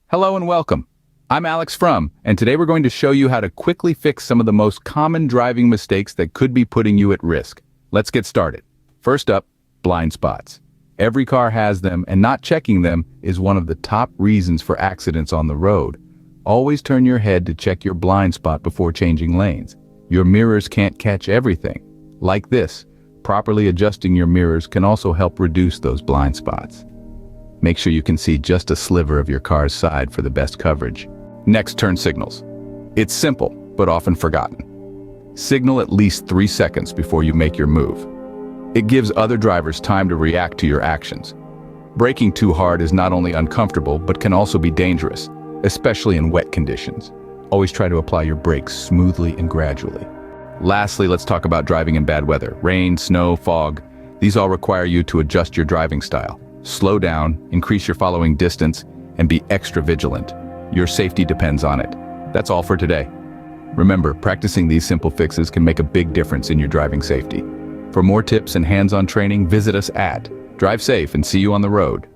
Hello and welcome. I'm Alex and today we're going to show you how to quickly fix some of the most common driving mistakes that could be putting you at risk. Let's get started. First up, blind spots. Every car has them, and not checking them is one of the top reasons for accidents on the road. Always turn your head to check your blind spot before changing lanes. Your mirrors can't catch everything. Like this, properly adjusting your mirrors can also help reduce those blind spots. Make sure you can see just a sliver of your car's side for the best coverage. Next, turn signals. It's simple, but often forgotten. Signal at least 3 seconds before you make your move. It gives other drivers time to react to your actions. Braking too hard is not only uncomfortable, but can also be dangerous, especially in wet conditions. Always try to apply your brakes smoothly and gradually. Lastly, let's talk about driving in bad weather. Rain, snow, fog. These all require you to adjust your driving style. Slow down, increase your following distance, and be extra vigilant. Your safety depends on it. That's all for today. Remember, practicing these simple fixes can make a big difference in your driving safety. For more tips and hands-on training, visit us at Drive Safe and see you on the road.